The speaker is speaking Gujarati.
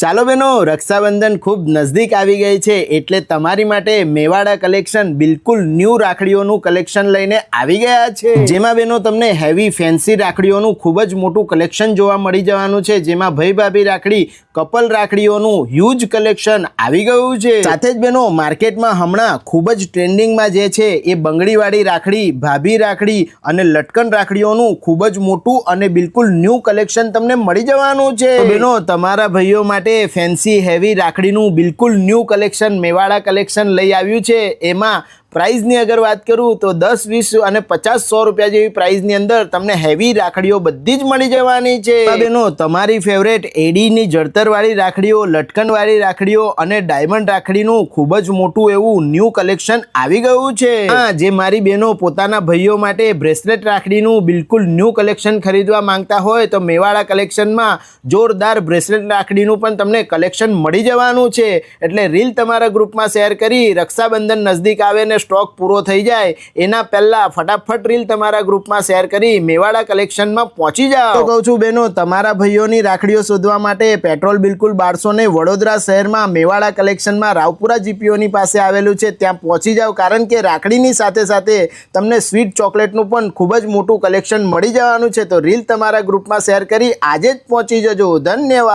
ચાલો બહેનો, રક્ષાબંધન ખૂબ નજદીક આવી ગઈ છે એટલે તમારી માટે મેવાડા કલેક્શન બિલકુલ ન્યૂ રાખડીઓનું કલેક્શન લઈને આવી ગયા છે, જેમાં બહેનો તમને હેવી ફેન્સી રાખડીઓનું ખૂબ જ મોટું કલેક્શન જોવા મળી જવાનું છે, જેમાં ભાઈ ભાભી રાખડી, કપલ રાખડીઓનું હ્યુજ કલેક્શન આવી ગયું છે। સાથે જ બહેનો, માર્કેટમાં હમણાં ખૂબ જ ટ્રેન્ડિંગમાં જે છે એ બંગડીવાળી રાખડી, ભાભી રાખડી અને લટકન રાખડીઓનું ખૂબ જ મોટું અને બિલકુલ ન્યૂ કલેક્શન તમને મળી જવાનું છે। તો બહેનો, તમારા ભાઈઓ માટે ફેન્સી હેવી રાખડીનું બિલકુલ ન્યૂ કલેક્શન મેવાડા કલેક્શન લઈ આવ્યું છે। એમાં પ્રાઇઝની અગર વાત કરું તો 10, 20 અને 50, 100 રૂપિયા જેવી પ્રાઇઝની અંદર તમને હેવી રાખડીઓ બધી જ મળી જવાની છે। બહેનો, તમારી ફેવરેટ એડીની જળતરવાળી રાખડીઓ, લટકનવાળી રાખડીઓ અને ડાયમંડ રાખડીનું ખૂબ જ મોટું એવું ન્યૂ કલેક્શન આવી ગયું છે। હા, જે મારી બહેનો પોતાના ભાઈઓ માટે બ્રેસલેટ રાખડીનું બિલકુલ ન્યૂ કલેક્શન ખરીદવા માંગતા હોય તો મેવાડા કલેક્શનમાં જોરદાર બ્રેસલેટ રાખડીનું પણ તમને કલેક્શન મળી જવાનું છે। એટલે રીલ તમારા ગ્રુપમાં શેર કરી રક્ષાબંધન નજદીક આવે ને સ્ટોક પૂરો થઈ જાય એના પહેલા ફટાફટ રીલ તમારા ગ્રુપમાં શેર કરી મેવાડા કલેક્શનમાં પહોંચી જાઓ। તો કહું છું બહેનો, તમારા ભાઈઓની રાખડીઓ શોધવા માટે પેટ્રોલ બિલકુલ બાળશો ને, વડોદરા શહેરમાં મેવાડા કલેક્શનમાં રાવપુરા જીપીઓની પાસે આવેલું છે, ત્યાં પહોંચી જાઓ, કારણ કે રાખડીની સાથે સાથે તમને સ્વીટ ચોકલેટનું પણ ખૂબ જ મોટું કલેક્શન મળી જવાનું છે। તો રીલ તમારા ગ્રુપમાં શેર કરી આજે જ પહોંચી જજો। ધન્યવાદ।